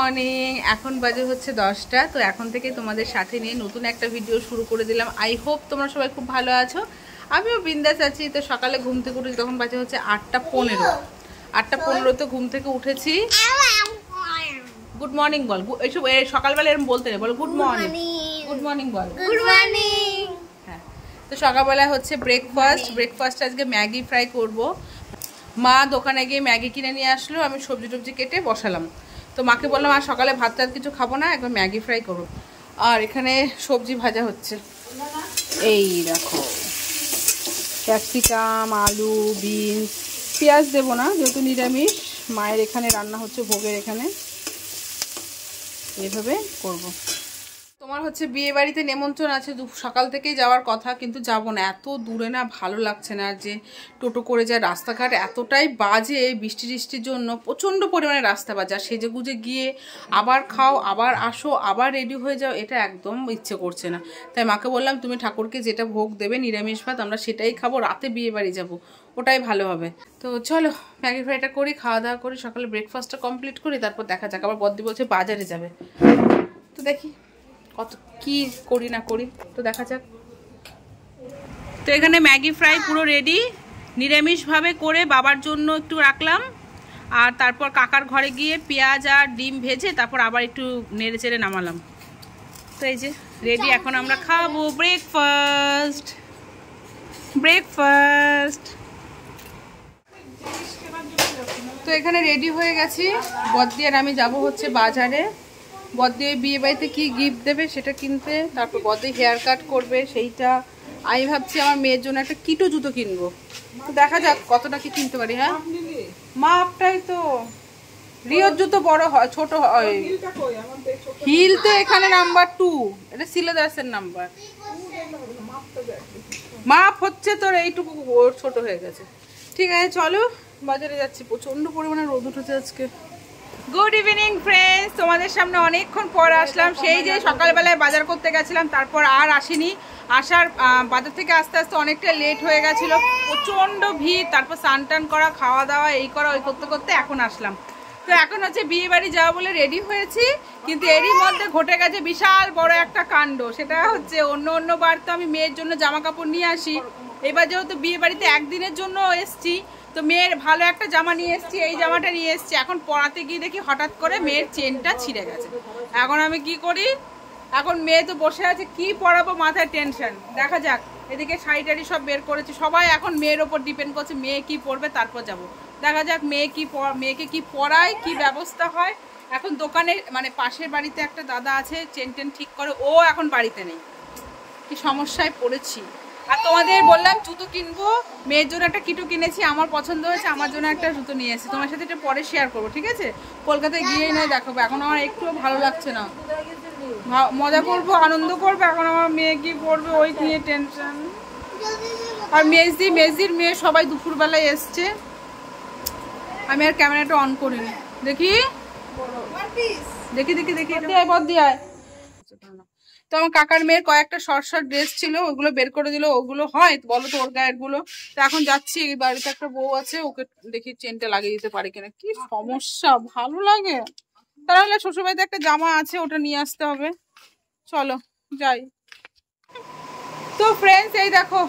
Morning. এখন বাজে হচ্ছে 10টা। তো এখন থেকে তোমাদের সাথে নিয়ে নতুন একটা ভিডিও শুরু করে দিলাম। আই হোপ তোমরা সবাই খুব ভালো আছো, আমিও বিন্দাস আছি। তো সকালে ঘুম থেকে উঠেছি, তখন বাজে হচ্ছে 8টা 15। 8টা 15 তো ঘুম থেকে উঠেছি। গুড মর্নিং বল, এইসব সকালবেলা এরকম বলতে নেই, বলো গুড মর্নিং। গুড মর্নিং বল। Good morning. হ্যাঁ, তো সকালবেলা হচ্ছে ব্রেকফাস্ট আজকে ম্যাগি ফ্রাই করব। মা দোকানে গিয়ে ম্যাগি কিনে নিয়ে আসলো, আমি সবজি টবজি কেটে বসালাম। তো মাকে বললাম আর সকালে ভাত টাত কিছু খাবো না, একবার ম্যাগি ফ্রাই করো। আর এখানে সবজি ভাজা হচ্ছে, এই দেখো ক্যাপসিকাম, আলু, বিনস, পেঁয়াজ দেবো না যেহেতু নিরামিষ। মায়ের এখানে রান্না হচ্ছে ভোগের এখানে, এইভাবে করব। তোমার হচ্ছে বিয়ে বাড়িতে নেমন্ত্রণ আছে, সকাল থেকেই যাওয়ার কথা, কিন্তু যাব না, এত দূরে না, ভালো লাগছে না। আর যে টোটো করে যায়, রাস্তাঘাট এতটাই বাজে, বৃষ্টি টিষ্টির জন্য প্রচণ্ড পরিমাণে রাস্তা বাজে। আর সেজে গুজে গিয়ে আবার খাও, আবার আসো, আবার রেডি হয়ে যাও, এটা একদম ইচ্ছে করছে না। তাই মাকে বললাম তুমি ঠাকুরকে যেটা ভোগ দেবে নিরামিষ ভাত, আমরা সেটাই খাবো, রাতে বিয়ে বাড়ি যাবো, ওটাই ভালো হবে। তো চলো ম্যাগি ফ্রাইটা করি, খাওয়া দাওয়া করি, সকালে ব্রেকফাস্টটা কমপ্লিট করি, তারপর দেখা যাক। আবার বদ্দি বলছে বাজারে যাবে, তো দেখি কত কি করি না করি, তো দেখা যাক। তো এখানে ম্যাগি ফ্রাই পুরো রেডি, নিরামিষভাবে করে বাবার জন্য একটু রাখলাম। আর তারপর কাকার ঘরে গিয়ে পেঁয়াজ আর ডিম ভেজে তারপর আবার একটু নেড়ে চেড়ে নামালাম। তো এই যে রেডি, এখন আমরা খাবো ব্রেকফাস্ট। তো এখানে রেডি হয়ে গেছি, বদ্দি আর আমি যাব হচ্ছে বাজারে। বদ্দি বিয়ে বাড়িতে কি গিফট দেবে সেটা কিনতে, তারপর বদ্দি হেয়ার কাট করবে সেইটা। আমি ভাবছি আমার মেয়ের জন্য একটা কিটো জুতো কিনবো, তো দেখা যাক কতটা কি কিনতে পারি। হ্যাঁ মাপটাই তো, রিওর জুতো বড় হয়, ছোট হয়। হিল তো এখানে নাম্বার 2, এটা সিলেদাসের নাম্বার। মাপ হচ্ছে তোর এইটুকু, ছোট হয়ে গেছে। ঠিক আছে চলো বাজারে যাচ্ছি, প্রচন্ড পরিমাণে রোদ উঠেছে আজকে। গুড ইভিনিং ফ্রেন্ডস, তোমাদের সামনে অনেকক্ষণ পর আসলাম। সেই যে সকালবেলায় বাজার করতে গেছিলাম, তারপর আর আসিনি। আসার বাজার থেকে আস্তে আস্তে অনেকটা লেট হয়ে গেছিলো, প্রচণ্ড ভিড়। তারপর স্নান টান করা, খাওয়া দাওয়া, এই করা ওই করতে করতে এখন আসলাম। তো এখন হচ্ছে বিয়ে বাড়ি যাওয়া বলে রেডি হয়েছি, কিন্তু এরই মধ্যে ঘটে গেছে বিশাল বড় একটা কাণ্ড। সেটা হচ্ছে অন্য বার তো আমি মেয়ের জন্য জামা কাপড় নিয়ে আসি, এবার যেহেতু বিয়ে বাড়িতে একদিনের জন্য এসছি, তো মেয়ের ভালো একটা জামা নিয়ে এসছি, এই জামাটা নিয়ে এসছি। এখন পরাতে গিয়ে দেখি হঠাৎ করে মেয়ের চেনটা ছিঁড়ে গেছে। এখন আমি কি করি, এখন মেয়ে তো বসে আছে, কি পরাবো মাথায় টেনশন। দেখা যাক, এদিকে শাড়ি টাড়ি সব বের করেছি, সবাই এখন মেয়ের ওপর ডিপেন্ড করছে, মেয়ে কি পরবে তারপর যাব। দেখা যাক মেয়েকে কি পরায়, কি ব্যবস্থা হয়। এখন দোকানে মানে পাশের বাড়িতে একটা দাদা আছে, চেন টেন ঠিক করে, ও এখন বাড়িতে নেই, কি সমস্যায় পড়েছি। আর তোমাদের বললাম জুতো কিনবো, মেয়ের জন্য একটা কিটো কিনেছি, আমার পছন্দ হয়েছে, আমার জন্য একটা জুতো নিয়ে এসেছি। তোমার সাথে এটা পরে শেয়ার করবো, ঠিক আছে? কলকাতায় গিয়েই নয় দেখাবো, এখন আমার একটুও ভালো লাগছে না। মজা করবো, আনন্দ করবো, এখন আমার মেয়ে কি পড়বে ওই নিয়ে টেনশন। আর মেজদির মেয়ে সবাই দুপুরবেলায় এসছে, আমি আর ক্যামেরাটা অন করিনি। দেখি বদ্দি আয়। তো আমার কাকার মেয়ের কয়েকটা শর্ট ড্রেস ছিল, ওগুলো বের করে দিল। ওগুলো হয় বলো তো ওর গায়ের গুলো। তো এখন যাচ্ছি, বাড়িতে একটা বউ আছে, ওকে দেখি চেনটা লাগিয়ে দিতে পারি কিনা। কি সমস্যা, ভালো লাগে। তাহলে শ্বশুরবাড়িতে একটা জামা আছে, ওটা নিয়ে আসতে হবে। চলো যাই। তো ফ্রেন্ডস এই দেখো,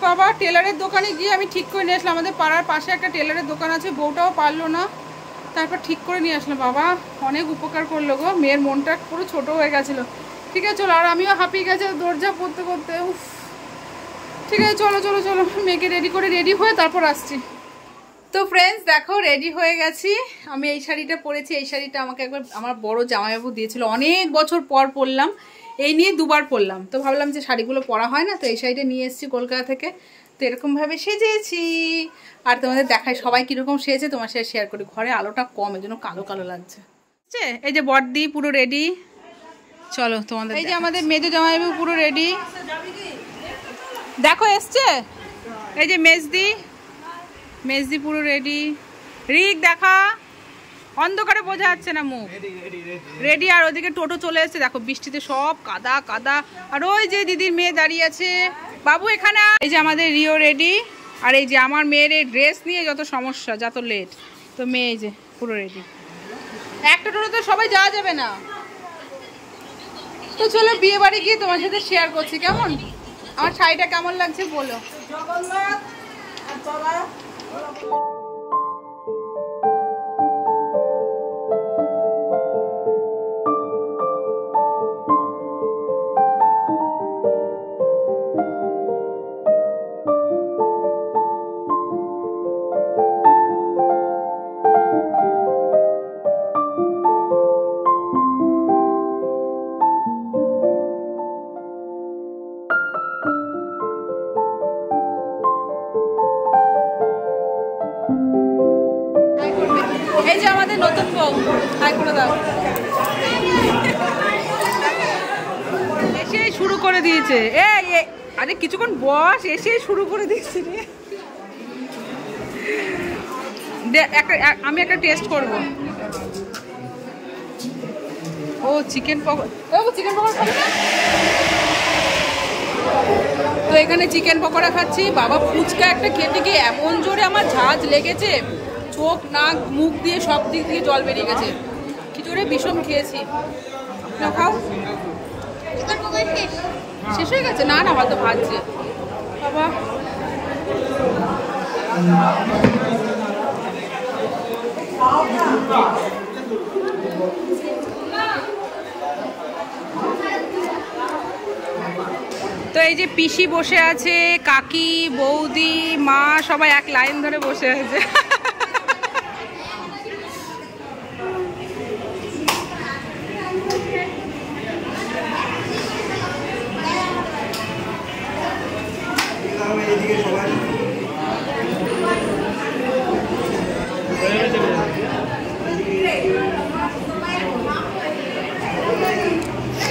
বাবা টেলারের দোকানে গিয়ে আমি ঠিক করে নিয়ে আসলাম। আমাদের পাড়ার পাশে একটা টেলারের দোকান আছে, বউটাও পারলো না, তারপর ঠিক করে নিয়ে আসলাম। বাবা অনেক উপকার করলো গো, মেয়ের মনটা পুরো ছোট হয়ে গেছিলো। ঠিক আছে চলো, আর আমিও হাঁপিয়ে গেছে দরজা করতে করতে। উফ, ঠিক আছে চলো চলো চলো, মেয়েকে রেডি হয়ে তারপর আসছি। তো ফ্রেন্ডস দেখো রেডি হয়ে গেছি। আমি এই শাড়িটা পরেছি, এই শাড়িটা আমাকে একবার আমার বড় জামাইবাবু দিয়েছিল, অনেক বছর পর পরলাম, এই নিয়ে দুবার পরলাম। তো ভাবলাম যে শাড়িগুলো পরা হয় না, তো এই শাড়িটা নিয়ে এসেছি কলকাতা থেকে। তো এরকমভাবে সেজেছি, আর তোমাদের দেখাই সবাই কীরকম সেজেছে, তোমার সাথে শেয়ার করি। ঘরে আলোটা কম, এই জন্য কালো কালো লাগছে। এই যে বড়দি পুরো রেডি, চলো তোমাদের। এই যে আমাদের মেজো জামাইবাবু পুরো রেডি, দেখো এসছে। এই যে মেজদি পুরো রেডি। রিক দেখা, অন্ধকারে বোঝা যাচ্ছে না মুখ, রেডি। আর ওদিকে টোটো চলে এসেছে, দেখো বৃষ্টিতে সব কাদা কাদা। আর ওই যে দিদির মেয়ে দাঁড়িয়ে আছে, বাবু এখানে। এই যে আমাদের রিও রেডি, আর এই যে আমার মেয়ের এই ড্রেস নিয়ে যত সমস্যা, যত লেট। তো মেয়ে এই যে পুরো রেডি। একটা টোটোতে সবাই যাওয়া যাবে না। তো চলো বিয়ে বাড়ি গিয়ে তোমার সাথে শেয়ার করছি কেমন, আমার শাড়িটা কেমন লাগছে বলো। এই যে আমাদের নতুন বউ, হাই করে দাও। এসে শুরু করে দিয়েছে। আরে কিছুক্ষণ বস, এসে শুরু করে দিয়েছে রে। আমি একটা টেস্ট করব। ও চিকেন পকোড়া, চিকেন পকোড়া খাবে না? তো এখানে চিকেন পকোড়া খাচ্ছি। বাবা ফুচকা একটা খেতে গিয়ে এমন জোরে আমার ঝাঁজ লেগেছে, চোখ নাক মুখ দিয়ে সব দিক দিয়ে জল বেরিয়ে গেছে। কি জোরে বিষম খেয়েছি। না খাও, শেষ হয়ে গেছে? না না, হয়তো ভাজছে বাবা। তো এই যে পিসি বসে আছে, কাকি বৌদি মা সবাই এক লাইন ধরে বসে আছে।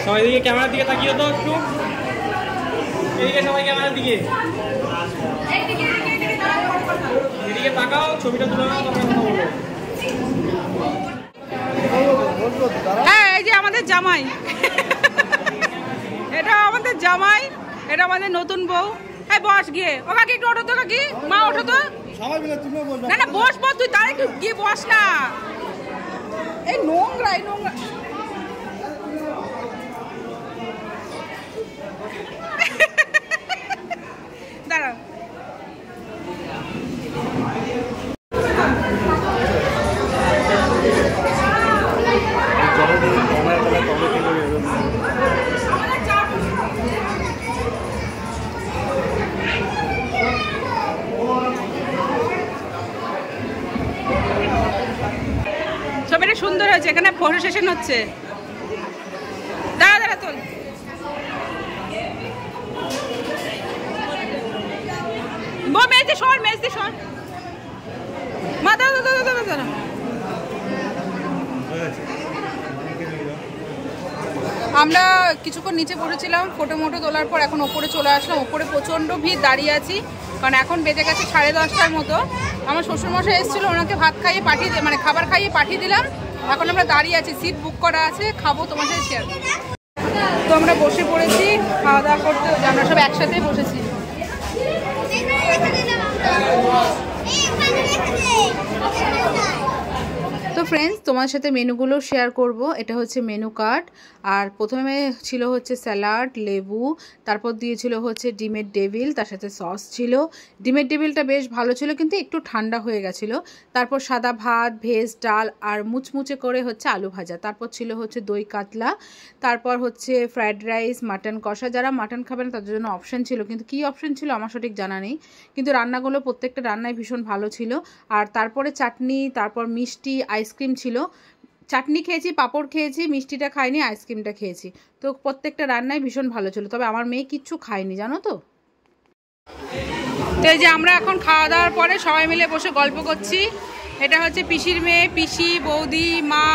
সবাই দিকে ক্যামেরার দিকে তাকিয়ে তো একটু, এদিকে সবাই ক্যামেরার দিকে, এদিকে তাকাও, ছবিটা তুলে নাও, তোমরা কথা বলো। হ্যাঁ এই যে আমাদের জামাই, এটা আমাদের জামাই, এটা আমাদের নতুন বউ। এই বস গিয়ে, ও কাকি একটু ওঠো তো, কাকি মা ওঠো তো। না না বস বস, তুই তার একটু গিয়ে বস না। এই নোংরা, এই নোংরা। দাঁড়াও। সব এটা সুন্দর হয়েছে, এখানে ফটো সেশন হচ্ছে। দাঁড়া দাঁড়া তোল। মেজদি সর, মেজদি সর। মা দাঁড়া দাঁড়া দাঁড়া দাঁড়া। আমরা কিছুক্ষণ নিচে পড়েছিলাম ফটো মোটো তোলার পর, এখন ওপরে চলে আসলাম। ওপরে প্রচণ্ড ভিড়, দাঁড়িয়ে আছি কারণ এখন বেজে গেছে 10:30টার মতো। আমার শ্বশুরমশাই এসেছিলো, ওনাকে ভাত খাইয়ে পাঠিয়ে মানে খাবার খাইয়ে পাঠিয়ে দিলাম। এখন আমরা দাঁড়িয়ে আছি, সিট বুক করা আছে, খাবো, তোমার সাথে শেয়ার। তো আমরা বসে পড়েছি খাওয়া দাওয়া করতে, আমরা সব একসাথেই বসেছি। তো ফ্রেন্ডস, তোমার সাথে মেনুগুলো শেয়ার করব। এটা হচ্ছে মেনু কার্ড। আর প্রথমে ছিল হচ্ছে স্যালাড, লেবু, তারপর দিয়েছিল হচ্ছে ডিমের ডেভিল, তার সাথে সস ছিল। ডিমের ডেভিলটা বেশ ভালো ছিল কিন্তু একটু ঠান্ডা হয়ে গেছিলো। তারপর সাদা ভাত, ভেজ ডাল আর মুচমুচে করে হচ্ছে আলু ভাজা। তারপর ছিল হচ্ছে দই কাতলা, তারপর হচ্ছে ফ্রায়েড রাইস, মাটন কষা। যারা মাটন খাবে না তাদের জন্য অপশান ছিল, কিন্তু কী অপশান ছিল আমার সঠিক জানা নেই। কিন্তু রান্নাগুলো প্রত্যেকটা রান্নাই ভীষণ ভালো ছিল। আর তারপরে চাটনি, তারপর মিষ্টি, আইসক্রিম ছিল। চাটনি খেয়েছি, পাঁপড় খেয়েছি, মিষ্টিটা খাইনি, আইসক্রিমটা খেয়েছি। তো প্রত্যেকটা রান্নাই ভীষণ ভালো ছিল, তবে আমার মেয়ে কিচ্ছু খায়নি জানো তো। তো এই যে আমরা এখন খাওয়া দাওয়ার পরে সবাই মিলে বসে গল্প করছি। এটা হচ্ছে পিসির মেয়ে, পিসি, বৌদি, মা,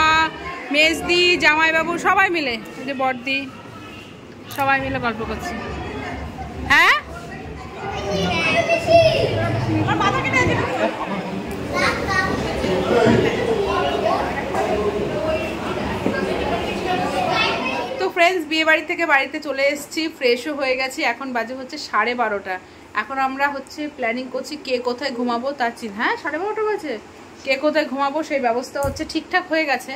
মেজদি, জামাইবাবু সবাই মিলে, এই যে বড়দি, সবাই মিলে গল্প করছি। হ্যাঁ তো ফ্রেন্ডস, বিয়ে বাড়ি থেকে বাড়িতে চলে এসেছি, ফ্রেশও হয়ে গেছি। এখন বাজে হচ্ছে 12:30। এখন আমরা হচ্ছে প্ল্যানিং করছি কে কোথায় ঘুমাবো তার চিন্তা। হ্যাঁ 12:30 বাজে, কে কোথায় ঘুমাবো সেই ব্যবস্থা হচ্ছে, ঠিকঠাক হয়ে গেছে।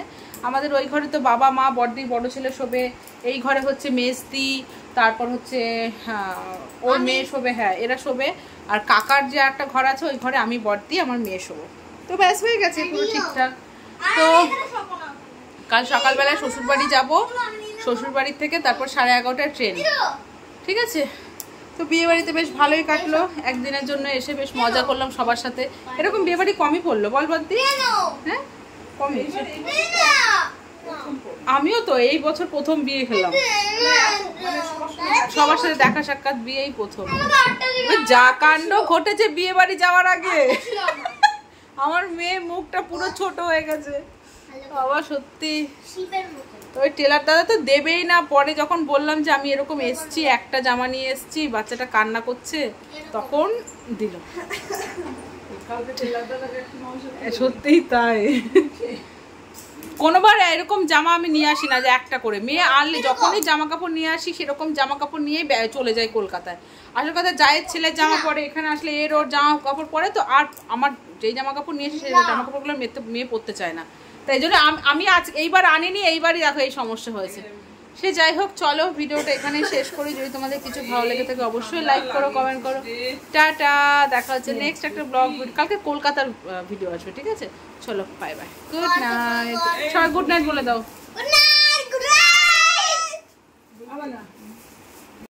আমাদের ওই ঘরে তো বাবা মা বড়দি বড় ছেলে শোবে, এই ঘরে হচ্ছে মেজদি, তারপর হচ্ছে ওর মেয়ে শোবে, হ্যাঁ এরা শোবে। আর কাকার যে একটা ঘর আছে ওই ঘরে আমি বড়দি আমার মেয়ে শোবো। তো ব্যাস হয়ে গেছে পুরো ঠিকঠাক। তো কাল সকালবেলায় শ্বশুরবাড়ি যাব, শ্বশুরবাড়ির থেকে তারপর 11:30টায় ট্রেন, ঠিক আছে। তো বিয়েবাড়িতে বেশ ভালোই কাটলো, একদিনের জন্য এসে বেশ মজা করলাম সবার সাথে। এরকম বিয়েবাড়ি কমই পড়লো বল বদ্দি? হ্যাঁ কমই। আমিও তো এই বছর প্রথম বিয়ে খেলাম, সবার সাথে দেখা সাক্ষাৎ বিয়েই প্রথম। যা কাণ্ড ঘটেছে বিয়ে বাড়ি যাওয়ার আগে, আমার মেয়ে মুখটা পুরো ছোট হয়ে গেছে বাবা, সত্যি। তো ওই টেলার দাদা তো দেবেই না, পরে যখন বললাম যে আমি এরকম এসছি, একটা জামা নিয়ে এসছি, বাচ্চাটা কান্না করছে, তখন দিল। সত্যিই তাই, কোনোবার এরকম জামা আমি নিয়ে আসি না যে একটা করে, মেয়ে আনলে যখনই জামা কাপড় নিয়ে আসি সেরকম জামা কাপড় নিয়েই চলে যায় কলকাতায়। আসল কথা জায়ের ছেলের জামা পরে, এখানে আসলে এর ওর জামা কাপড় পরে, তো আর আমার যেই জামা কাপড় নিয়ে আসি সেই জামা কাপড়গুলো মেয়ে পরতে চায় না, তাই জন্য আমি আজ এইবার আনিনি, এইবারই দেখো এই সমস্যা হয়েছে। সে যাই হোক, চলো ভিডিওটা এখানেই শেষ করি। যদি তোমাদের কিছু ভালো লেগে থাকে অবশ্যই লাইক করো, কমেন্ট করো। টাটা, দেখা হচ্ছে নেক্সট একটা ব্লগ ভিডিও, কালকে কলকাতার ভিডিও আসবে, ঠিক আছে। চলো বাই বাই, গুড নাইট। সবাই গুড নাইট বলে দাও।